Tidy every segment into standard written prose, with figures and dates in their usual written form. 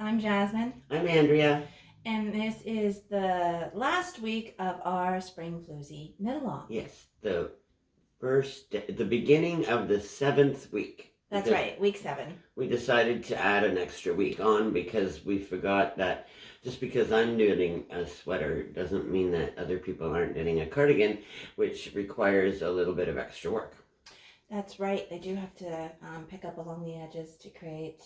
I'm Jasmine, I'm Andrea. and this is the last week of our Spring Floozy knit-along. Yes, the beginning of the 7th week. That's right, week 7. We decided to add an extra week on because we forgot that just because I'm knitting a sweater doesn't mean that other people aren't knitting a cardigan, which requires a little bit of extra work. That's right, they do have to pick up along the edges to create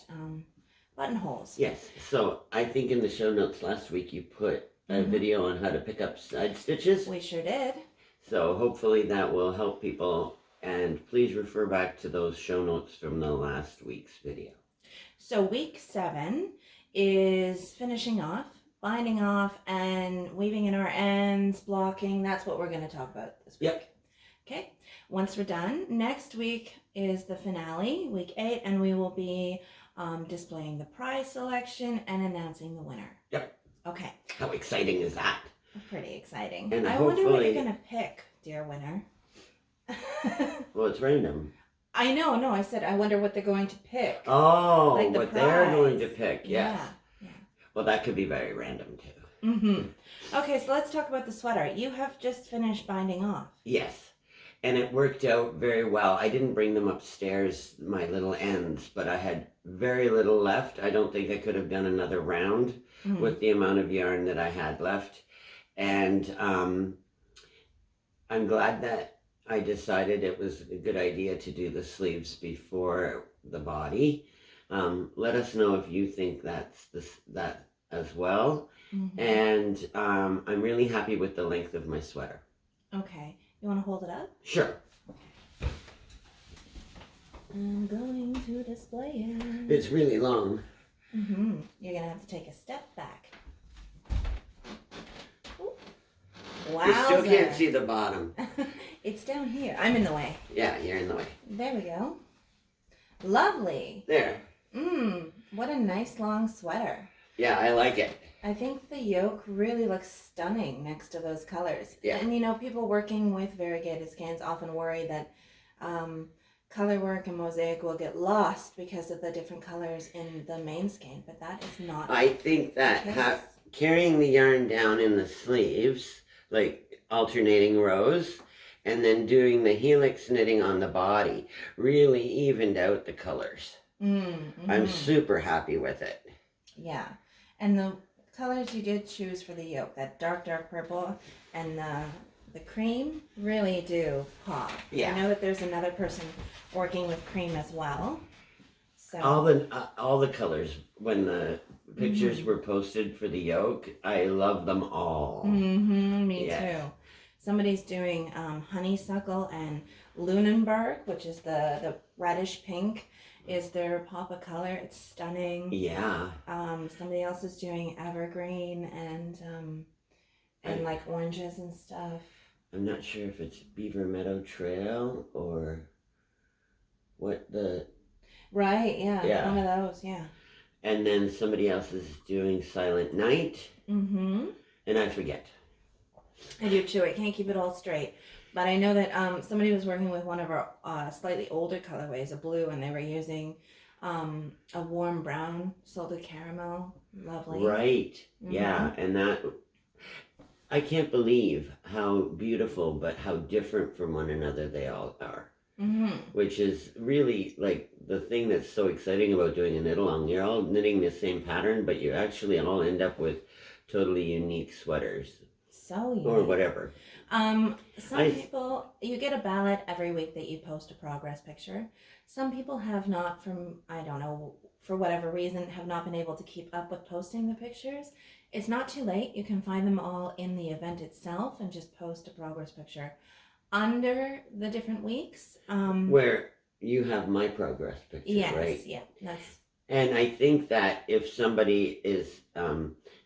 buttonholes. Yes, so I think in the show notes last week you put a video on how to pick up side stitches. We sure did. So hopefully that will help people, and please refer back to those show notes from the last week's video. So week 7 is finishing off, binding off, and weaving in our ends, blocking. That's what we're going to talk about this week. Yep. Okay, once we're done, next week is the finale, week 8, and we will be displaying the prize selection and announcing the winner. Yep. Okay. How exciting is that? Pretty exciting. And I wonder what you're going to pick, dear winner. Well, it's random. I know, no, I said I wonder what they're going to pick. Oh, like what they're going to pick, yes. Yeah. Well, that could be very random, too. Mm-hmm. Okay, so let's talk about the sweater. You have just finished binding off. Yes, and it worked out very well. I didn't bring them upstairs, my little ends, but I had very little left. I don't think I could have done another round with the amount of yarn that I had left. And I'm glad that I decided it was a good idea to do the sleeves before the body. Let us know if you think that as well. And I'm really happy with the length of my sweater. Okay. You want to hold it up? Sure. Okay. I'm going to display it. It's really long. You're going to have to take a step back. Wow. You still can't see the bottom. It's down here. I'm in the way. Yeah, you're in the way. There we go. Lovely. There. What a nice long sweater. Yeah, I like it. I think the yoke really looks stunning next to those colors. Yeah. And you know, people working with variegated skeins often worry that color work and mosaic will get lost because of the different colors in the main skein, but that is not. I think that carrying the yarn down in the sleeves, like alternating rows, and then doing the helix knitting on the body really evened out the colors. I'm super happy with it. Yeah. And the colors you did choose for the yoke, that dark purple and the cream, really do pop. Yeah. I know that there's another person working with cream as well. So All the colors, when the pictures were posted for the yoke, I love them all. Me too. Somebody's doing honeysuckle and Lunenburg, which is the reddish pink, is their pop of color. It's stunning. Yeah. Somebody else is doing evergreen and like oranges and stuff. I'm not sure if it's Beaver Meadow Trail or what the... Right, yeah. One of those, yeah. And then somebody else is doing Silent Night. And I forget. I do too. I can't keep it all straight. But I know that somebody was working with one of our slightly older colorways, a blue, and they were using a warm brown salted caramel. Lovely. Right. Yeah. And that, I can't believe how beautiful, but how different from one another they all are. Which is really like the thing that's so exciting about doing a knit along. You're all knitting the same pattern, but you actually all end up with totally unique sweaters. So unique. Or whatever. Some people, you get a ballot every week that you post a progress picture. Some people have not, from, I don't know, for whatever reason, have not been able to keep up with posting the pictures. It's not too late. You can find them all in the event itself and just post a progress picture under the different weeks. Where you have my progress picture, right? Yes, yeah. And I think that if somebody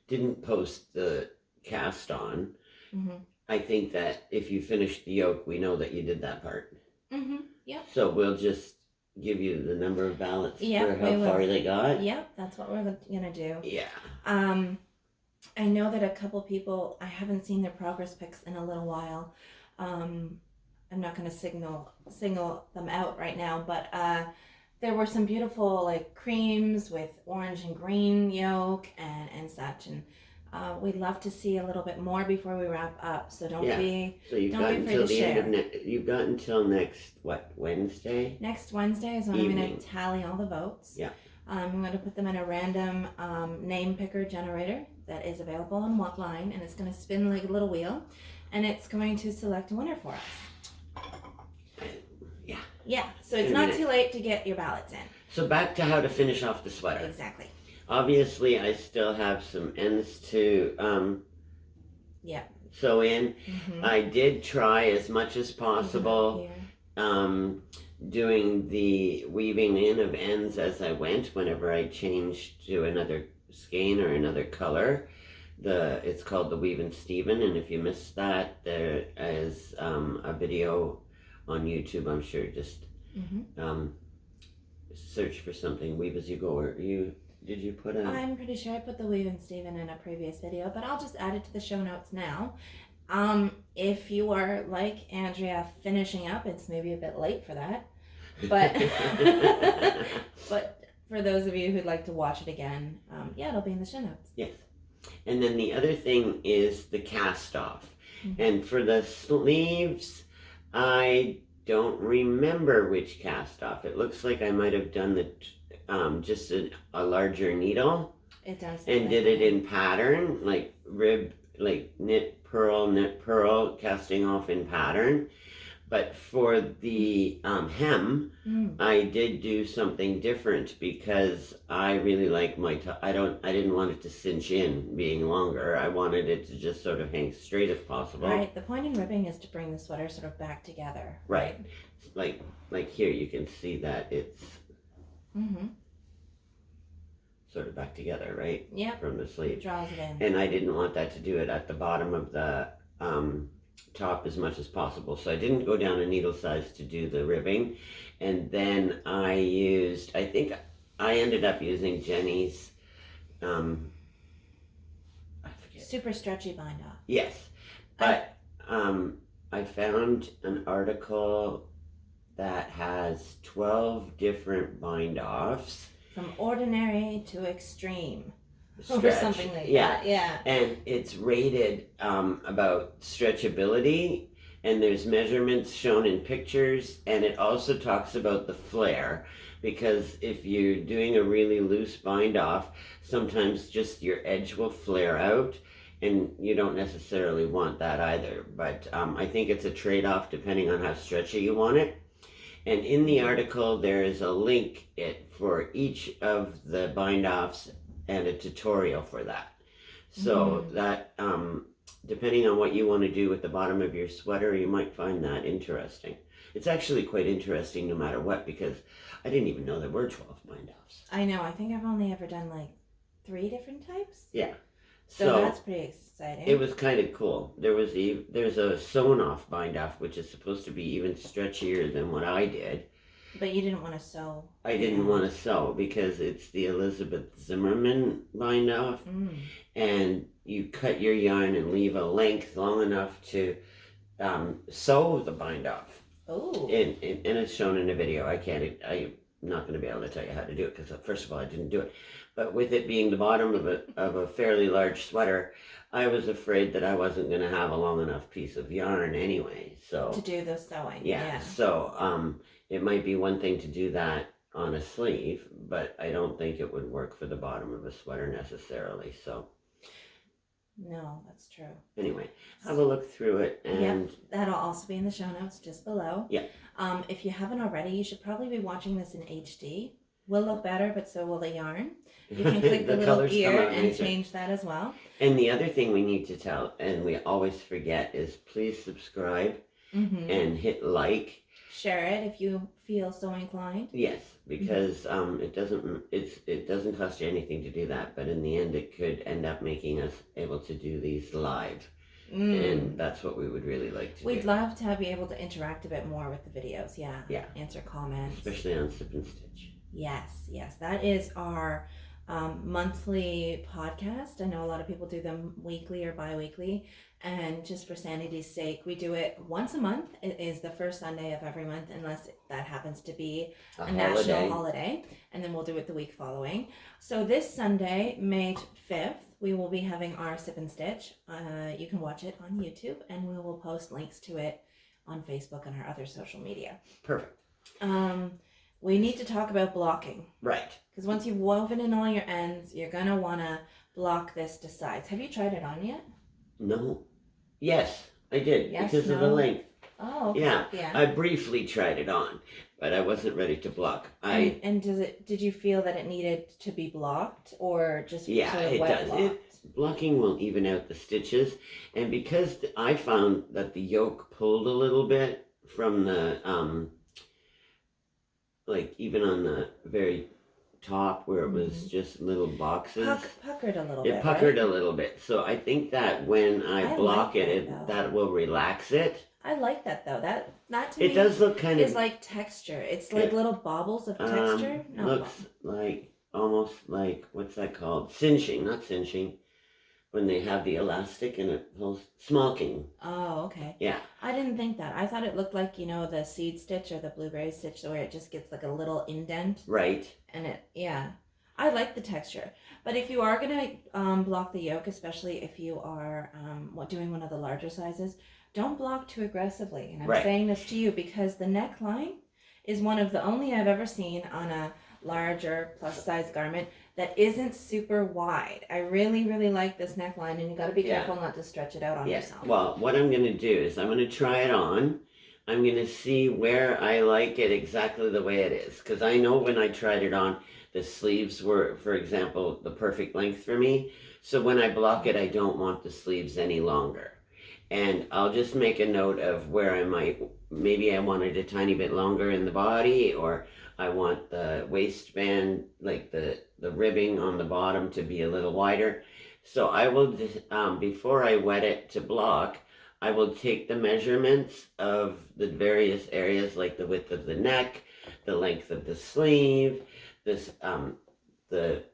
didn't post the cast on, I think that if you finish the yoke, we know that you did that part. Yep. So we'll just give you the number of ballots for how far they got. Yep, that's what we're gonna do. Yeah. I know that a couple people, I haven't seen their progress pics in a little while. I'm not gonna single them out right now, but there were some beautiful like creams with orange and green yoke and such, and we'd love to see a little bit more before we wrap up. So don't be So you've don't got be afraid until to the share. end of you've got until next Wednesday. Next Wednesday is when I'm Evening. going to tally all the votes. Yeah. I'm going to put them in a random name picker generator that is available online, and it's going to spin like a little wheel, and it's going to select a winner for us. Yeah. Yeah, so it's not too late to get your ballots in. So back to how to finish off the sweater. Exactly. Obviously, I still have some ends to sew in. Mm-hmm. I did try as much as possible doing the weaving in of ends as I went whenever I changed to another skein or another color. It's called the Weave and Steven, and if you missed that, there is a video on YouTube, I'm sure. Just search for something, Weave As You Go, or did you put I'm pretty sure I put the Weave and Steven in a previous video, but I'll just add it to the show notes now. If you are like Andrea finishing up, it's maybe a bit late for that, but but for those of you who'd like to watch it again, it'll be in the show notes. Yes. And then the other thing is the cast off. Mm-hmm. And for the sleeves, I don't remember which cast off. It looks like I might have done just a larger needle. It does. And did it in pattern, like knit, pearl, casting off in pattern. But for the hem, I did do something different because I really like my I didn't want it to cinch in being longer. I wanted it to just sort of hang straight if possible. Right. The point in ribbing is to bring the sweater sort of back together. Right. Like here you can see that it's sort of back together, right? Yeah. From the sleeve. It draws it in. And I didn't want that to do it at the bottom of the top as much as possible, so I didn't go down a needle size to do the ribbing. And then I think I ended up using Jenny's I forget, super stretchy bind off. yes, but I found an article that has 12 different bind offs from ordinary to extreme. Stretch. Or something like that. Yeah. And it's rated about stretchability, and there's measurements shown in pictures, and it also talks about the flare, because if you're doing a really loose bind off, sometimes just your edge will flare out, and you don't necessarily want that either. But I think it's a trade-off depending on how stretchy you want it. And in the article there is a link for each of the bind offs and a tutorial for that. So that, depending on what you want to do with the bottom of your sweater, you might find that interesting. It's actually quite interesting no matter what, because I didn't even know there were 12 bind offs. I know. I think I've only ever done like 3 different types. Yeah. So that's pretty exciting. It was kind of cool. There's a sewn off bind off, which is supposed to be even stretchier than what I did. But you didn't want to sew. I didn't want to sew because it's the Elizabeth Zimmerman bind off, and you cut your yarn and leave a length long enough to sew the bind off. Oh. And it's shown in a video. I'm not going to be able to tell you how to do it because first of all I didn't do it. But with it being the bottom of a fairly large sweater, I was afraid that I wasn't going to have a long enough piece of yarn anyway. So to do the sewing. Yeah. So it might be one thing to do that on a sleeve, but I don't think it would work for the bottom of a sweater necessarily. So no, that's true. Anyway, have a look through it, and that'll also be in the show notes just below. Yeah. If you haven't already, you should probably be watching this in HD. Will look better, but so will the yarn. You can click the little ear and change that as well. And the other thing we need to tell, and we always forget, is please subscribe and hit like. Share it if you feel so inclined. Yes, because it doesn't cost you anything to do that, but in the end it could end up making us able to do these live. And that's what we would really like to do. We'd love to be able to interact a bit more with the videos, yeah. Answer comments. Especially on Sip and Stitch. Yes, that is our monthly podcast. I know a lot of people do them weekly or bi-weekly, and just for sanity's sake, we do it once a month. It is the first Sunday of every month, unless that happens to be a national holiday, and then we'll do it the week following. So this Sunday, May 5th, we will be having our Sip and Stitch. You can watch it on YouTube, and we will post links to it on Facebook and our other social media. Perfect. We need to talk about blocking. Right. Because once you've woven in all your ends, you're going to want to block this to sides. Have you tried it on yet? No. Yes, I did. Yes, because of no? the length. Oh, okay. Yeah. I briefly tried it on, but I wasn't ready to block. And did you feel that it needed to be blocked, or just sort of wet blocked? Blocking will even out the stitches. And because I found that the yoke pulled a little bit from the... like even on the very top where it was just little boxes. Puckered a little bit. It puckered a little bit. So I think that when I block that will relax it. I like that though. That to me it does look kind is like texture. It's like little baubles of texture. Looks like almost like, what's that called? Cinching, not cinching. When they have the elastic and it pulls, smocking. Oh, okay. Yeah. I didn't think that. I thought it looked like, the seed stitch or the blueberry stitch where it just gets like a little indent. Right. And I like the texture. But if you are going to block the yoke, especially if you are doing one of the larger sizes, don't block too aggressively. And I'm saying this to you because the neckline is one of the only I've ever seen on a larger plus size garment that isn't super wide. I really, really like this neckline, and you got to be careful not to stretch it out on yourself. Well, what I'm going to do is I'm going to try it on. I'm going to see where I like it exactly the way it is. Because I know when I tried it on, the sleeves were, for example, the perfect length for me. So when I block it, I don't want the sleeves any longer. And I'll just make a note of where I maybe I want it a tiny bit longer in the body, or I want the waistband, like the ribbing on the bottom to be a little wider. So I will, before I wet it to block, I will take the measurements of the various areas, like the width of the neck, the length of the sleeve, the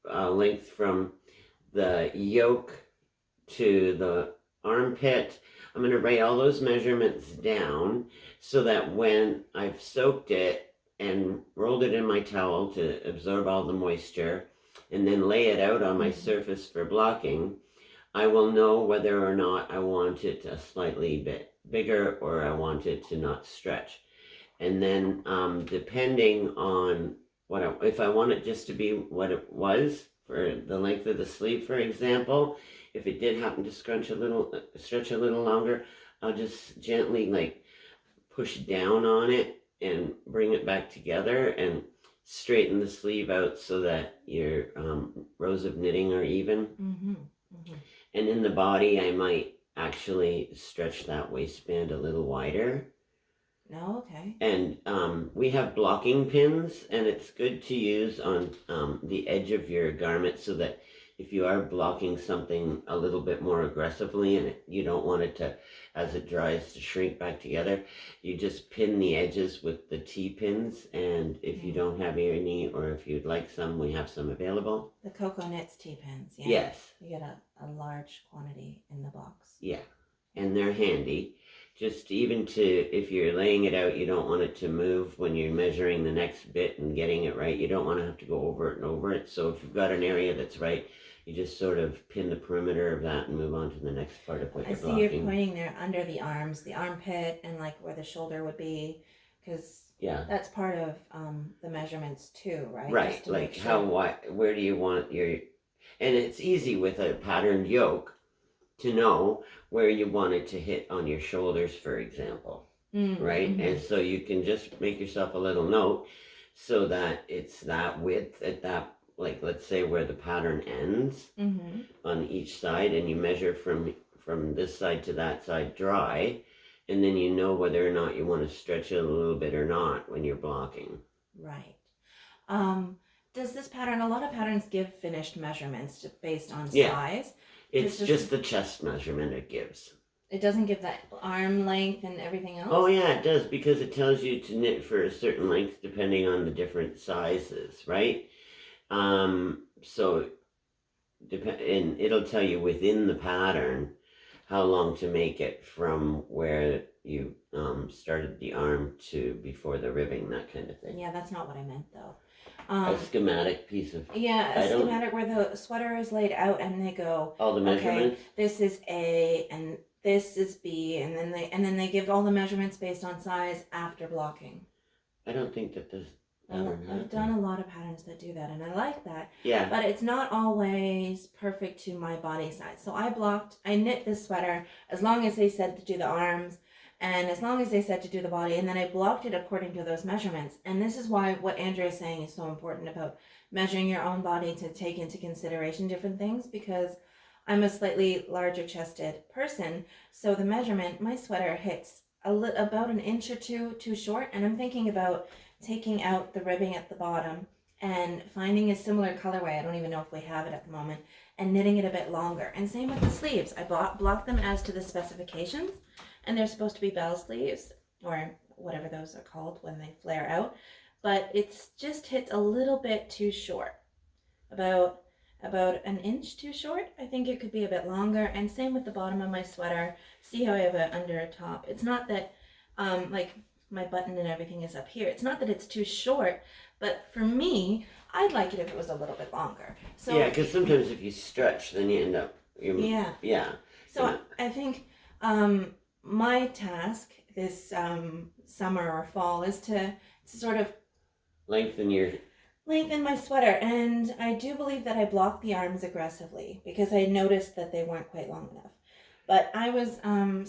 length from the yoke to the armpit. I'm going to write all those measurements down so that when I've soaked it and rolled it in my towel to absorb all the moisture and then lay it out on my surface for blocking, I will know whether or not I want it a slightly bit bigger or I want it to not stretch. And then depending on if I want it just to be what it was for the length of the sleeve, for example, if it did happen to stretch a little longer, I'll just gently push down on it and bring it back together and straighten the sleeve out so that your rows of knitting are even. And in the body, I might actually stretch that waistband a little wider. No, okay. And we have blocking pins, and it's good to use on the edge of your garment so that if you are blocking something a little bit more aggressively and you don't want it to, as it dries, to shrink back together, you just pin the edges with the T-pins. And if you don't have any, or if you'd like some, we have some available. The Cocoa Knits T-pins, yeah. Yes. You get a large quantity in the box. Yeah, and they're handy. Just even to, if you're laying it out, you don't want it to move when you're measuring the next bit and getting it right. You don't want to have to go over it and over it. So if you've got an area that's right, you just sort of pin the perimeter of that and move on to the next part of what you're blocking. I see you're pointing there under the arms, the armpit, and where the shoulder would be, because that's part of the measurements too, right? Right, like how wide, where do you want your, and it's easy with a patterned yoke to know where you want it to hit on your shoulders, for example, right? And so you can just make yourself a little note so that it's that width at that, let's say where the pattern ends on each side, and you measure from this side to that side dry, and then you know whether or not you want to stretch it a little bit or not when you're blocking. Right. Does this pattern, a lot of patterns give finished measurements based on size. It's just the chest measurement it gives. It doesn't give that arm length and everything else? Oh yeah, it does, because it tells you to knit for a certain length depending on the different sizes, right? So and it'll tell you within the pattern how long to make it from where you started the arm to before the ribbing, that kind of thing. Yeah, that's not what I meant though. A schematic piece of Yeah, a schematic where the sweater is laid out and they go all the measurements. Okay, this is A and this is B, and then they give all the measurements based on size after blocking. I don't think that this. I've done a lot of patterns that do that, and I like that. Yeah. But it's not always perfect to my body size. So I knit this sweater as long as they said to do the arms, and as long as they said to do the body, and then I blocked it according to those measurements. And this is why what Andrea is saying is so important about measuring your own body to take into consideration different things, because I'm a slightly larger chested person. So the measurement, my sweater hits about an inch or two too short, and I'm thinking about taking out the ribbing at the bottom and finding a similar colorway, I don't even know if we have it at the moment, and knitting it a bit longer. And same with the sleeves. I blocked them as to the specifications, and they're supposed to be bell sleeves, or whatever those are called when they flare out, but it's just hits a little bit too short, about an inch too short. I think it could be a bit longer. And same with the bottom of my sweater. See how I have it under a top. It's not that like my button and everything is up here. It's not that it's too short, but for me, I'd like it if it was a little bit longer. So yeah, because sometimes if you stretch, then you end up. Yeah. So I think my task this summer or fall is to sort of lengthen my sweater, and I do believe that I blocked the arms aggressively because I noticed that they weren't quite long enough. But I was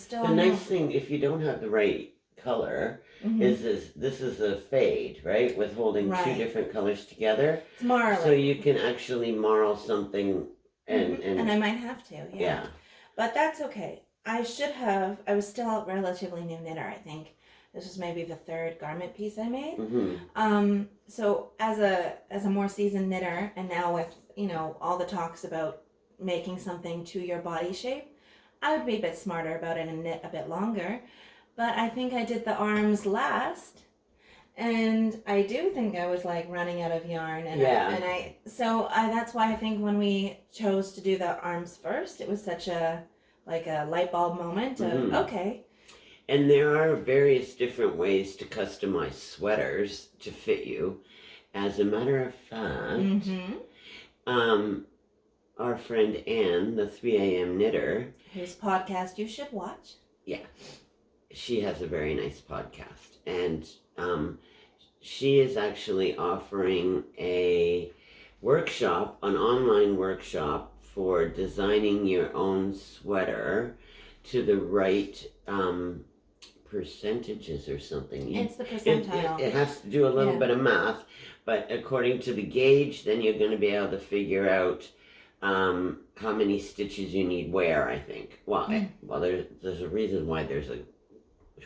still. The nice thing, if you don't have the right color, is this is a fade, right? With holding two different colors together. It's marling. So you can actually marl something, and I might have to. Yeah. But that's okay. I was still a relatively new knitter, I think. This was maybe the third garment piece I made. So as a more seasoned knitter, and now with, all the talks about making something to your body shape, I would be a bit smarter about it and knit a bit longer. But I think I did the arms last, and I do think I was like running out of yarn. That's why I think when we chose to do the arms first, it was such a light bulb moment of okay. And there are various different ways to customize sweaters to fit you. As a matter of fact, our friend Anne, the 3 a.m. knitter, whose podcast you should watch. Yeah, she has a very nice podcast, and she is actually offering an online workshop for designing your own sweater to the right percentages or something. It's the percentile. It has to do a little bit of math, but according to the gauge, then you're going to be able to figure out how many stitches you need where, I think. Well, there's a reason why there's a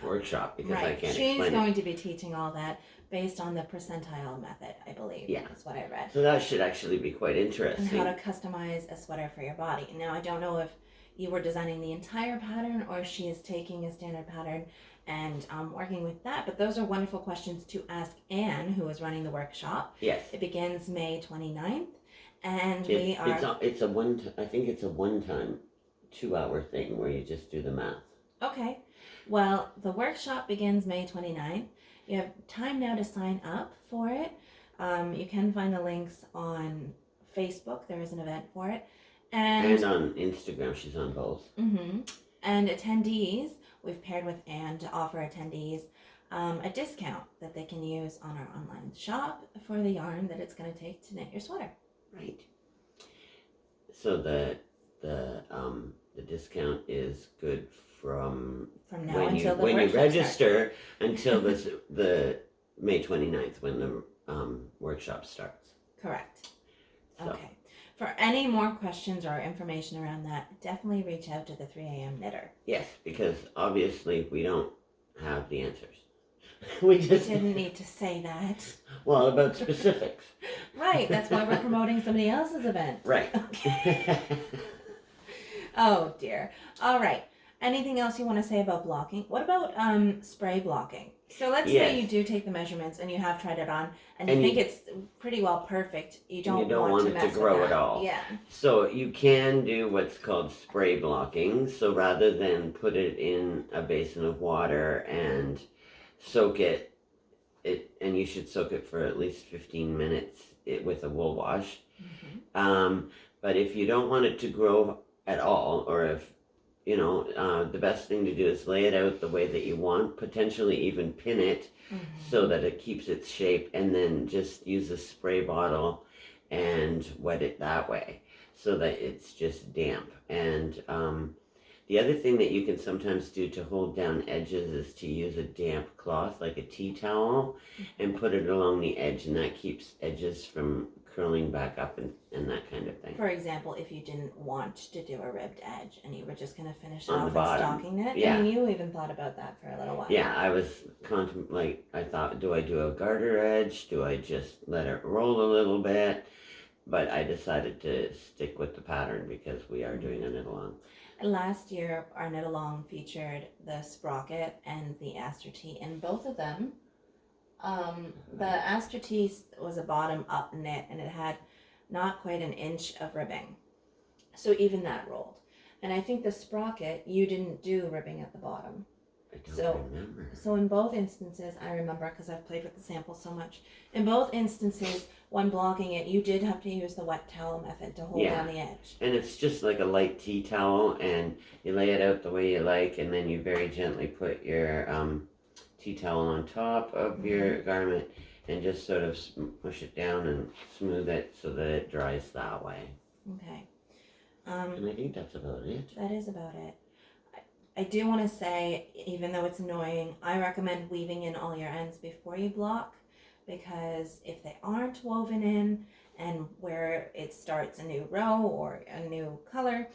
workshop, because I can't explain it. She's going to be teaching all that based on the percentile method, I believe. Yeah. That's what I read. So that should actually be quite interesting. And how to customize a sweater for your body. Now, I don't know if you were designing the entire pattern or she is taking a standard pattern and working with that. But those are wonderful questions to ask Anne, who is running the workshop. Yes. It begins May 29th. And it's a one-time 2-hour thing where you just do the math. Okay. Well, the workshop begins May 29th. You have time now to sign up for it. You can find the links on Facebook. There is an event for it. And on Instagram. She's on both. And attendees, we've paired with Anne to offer attendees a discount that they can use on our online shop for the yarn that it's going to take to knit your sweater. Right. So the discount is good from now until when you register until the May 29th when the workshop starts. Correct. So. Okay. For any more questions or information around that, definitely reach out to the 3 a.m. knitter. Yes, because obviously we don't have the answers. We didn't need to say that. Well, about specifics. Right, that's why we're promoting somebody else's event. Right. Okay. Oh dear. All right. Anything else you want to say about blocking? What about spray blocking? So let's Yes. say you do take the measurements and you have tried it on and you And think it's pretty well perfect. You don't want it to to mess grow with at that. all. Yeah. So you can do what's called spray blocking. So rather than put it in a basin of water and soak it, and you should soak it for at least 15 minutes with a wool wash. But if you don't want it to grow at all, or if the best thing to do is lay it out the way that you want, potentially even pin it so that it keeps its shape, and then just use a spray bottle and wet it that way so that it's just damp. And the other thing that you can sometimes do to hold down edges is to use a damp cloth, like a tea towel, and put it along the edge, and that keeps edges from curling back up and that kind of thing. For example, if you didn't want to do a ribbed edge and you were just going to finish it On off the in bottom. stocking knit, Yeah. I mean, you even thought about that for a little while. Yeah, I was I thought, do I do a garter edge? Do I just let it roll a little bit? But I decided to stick with the pattern because we are doing a knit along. Last year, our knit along featured the sprocket and the Aster tee, and both of them, the Aster tee was a bottom up knit, and it had not quite an inch of ribbing, so even that rolled. And I think the sprocket, you didn't do ribbing at the bottom. I don't remember. So in both instances, I remember because I've played with the sample so much. In both instances, when blocking it, you did have to use the wet towel method to hold down the edge. And it's just like a light tea towel, and you lay it out the way you like, and then you very gently put your tea towel on top of your garment and just sort of push it down and smooth it so that it dries that way. Okay. And I think that's about it. That is about it. I do want to say, even though it's annoying, I recommend weaving in all your ends before you block, because if they aren't woven in and where it starts a new row or a new color,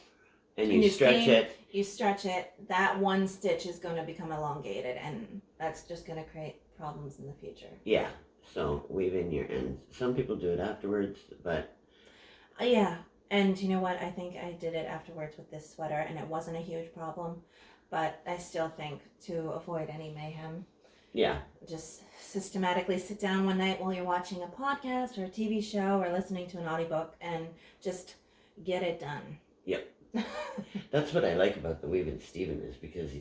and you stretch it. You stretch it, that one stitch is going to become elongated, and that's just going to create problems in the future. Yeah, so weave in your ends. Some people do it afterwards, but... Yeah, and you know what? I think I did it afterwards with this sweater, and it wasn't a huge problem, but I still think to avoid any mayhem, just systematically sit down one night while you're watching a podcast or a TV show or listening to an audiobook and just get it done. Yep. That's what I like about the Weave and Steven, is because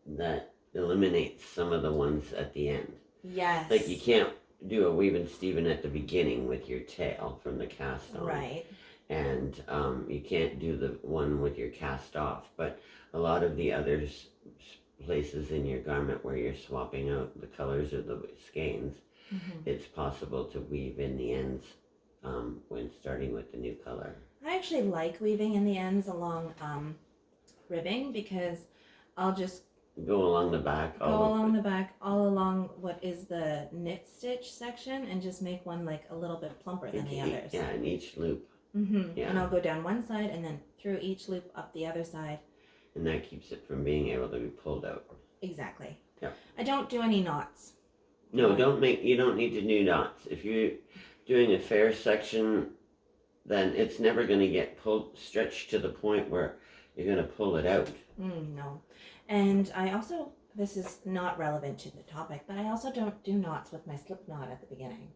that eliminates some of the ones at the end. Yes. Like you can't do a Weave and Steven at the beginning with your tail from the cast on. Right. And you can't do the one with your cast off. But a lot of the other places in your garment where you're swapping out the colors or the skeins, it's possible to weave in the ends when starting with the new color. I actually like weaving in the ends along ribbing, because I'll just go along the back. All along what is the knit stitch section, and just make one like a little bit plumper than the others. Yeah, in each loop. Yeah. And I'll go down one side and then through each loop up the other side. And that keeps it from being able to be pulled out. Exactly. Yeah. I don't do any knots. No, you don't need to do knots. If you're doing a fair section, then it's never going to get stretched to the point where you're going to pull it out. No. And I also, this is not relevant to the topic, but I also don't do knots with my slip knot at the beginning.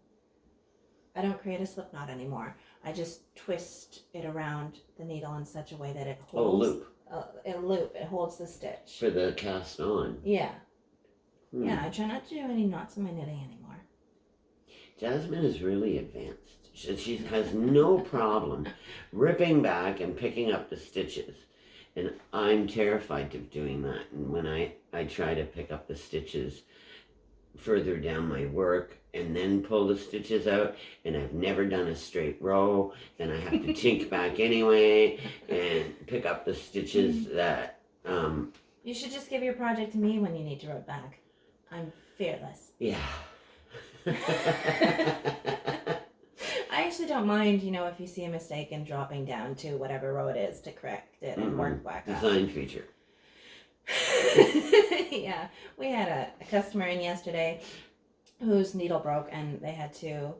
I don't create a slip knot anymore. I just twist it around the needle in such a way that it holds. loop. A loop. It holds the stitch. For the cast on. Yeah. Yeah, I try not to do any knots in my knitting anymore. Jasmine is really advanced. She has no problem ripping back and picking up the stitches. And I'm terrified of doing that. And when I try to pick up the stitches further down my work and then pull the stitches out, and I've never done a straight row, and I have to tink back anyway and pick up the stitches that... You should just give your project to me when you need to rip back. I'm fearless. Yeah. I actually don't mind, if you see a mistake in dropping down to whatever row it is to correct it and work back up. Design feature. Yeah, we had a customer in yesterday whose needle broke, and they had to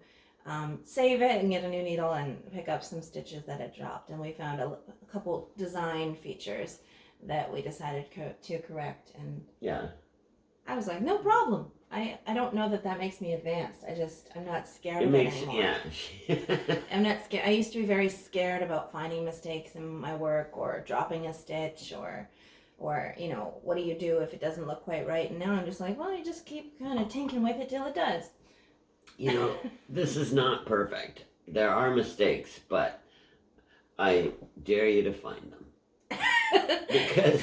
save it and get a new needle and pick up some stitches that had dropped. And we found a couple design features that we decided to correct. And Yeah. I was like, no problem. I don't know that makes me advanced. I'm not scared It of makes, it anymore. yeah. I'm not scared. I used to be very scared about finding mistakes in my work or dropping a stitch or what do you do if it doesn't look quite right? And now I'm just like, well, you just keep kind of tinkering with it till it does. This is not perfect. There are mistakes, but I dare you to find them. Because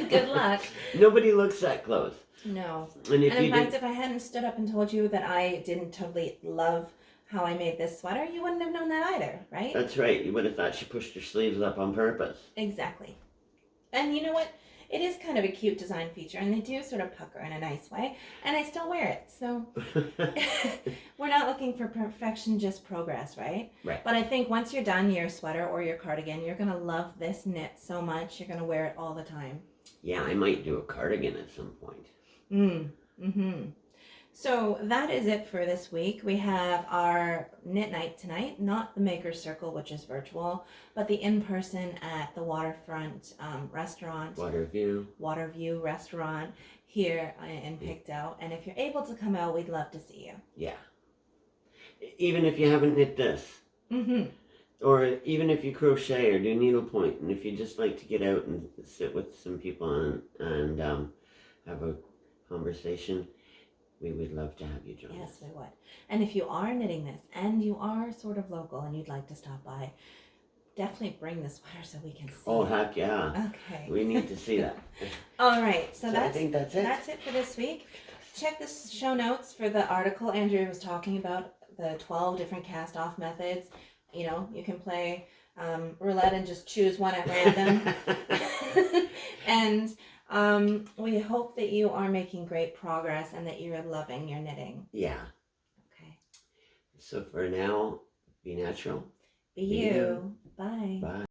good luck. Nobody looks that close. No. And in fact, if I hadn't stood up and told you that I didn't totally love how I made this sweater, you wouldn't have known that either, right? That's right. You would have thought she pushed her sleeves up on purpose. Exactly. And you know what? It is kind of a cute design feature, and they do sort of pucker in a nice way, and I still wear it. So we're not looking for perfection, just progress, right? Right. But I think once you're done your sweater or your cardigan, you're going to love this knit so much, you're going to wear it all the time. Yeah, I might do a cardigan at some point. Mm-hmm. So that is it for this week. We have our knit night tonight, not the Maker's Circle, which is virtual, but the in-person at the Waterfront restaurant. Waterview restaurant here in Pictou. And if you're able to come out, we'd love to see you. Yeah. Even if you haven't knit this. Mm-hmm. Or even if you crochet or do needlepoint, and if you just like to get out and sit with some people and have a conversation, we would love to have you join us. Yes, we would. And if you are knitting this and you are sort of local and you'd like to stop by, definitely bring the sweater so we can see Oh, it. heck yeah. Okay. We need to see that. All right. So I think that's it. That's it for this week. Check the show notes for the article Andrea was talking about, the 12 different cast-off methods. You can play roulette and just choose one at random. And we hope that you are making great progress and that you're loving your knitting. Yeah. Okay. So for now, be natural. Be you. Bye. Bye.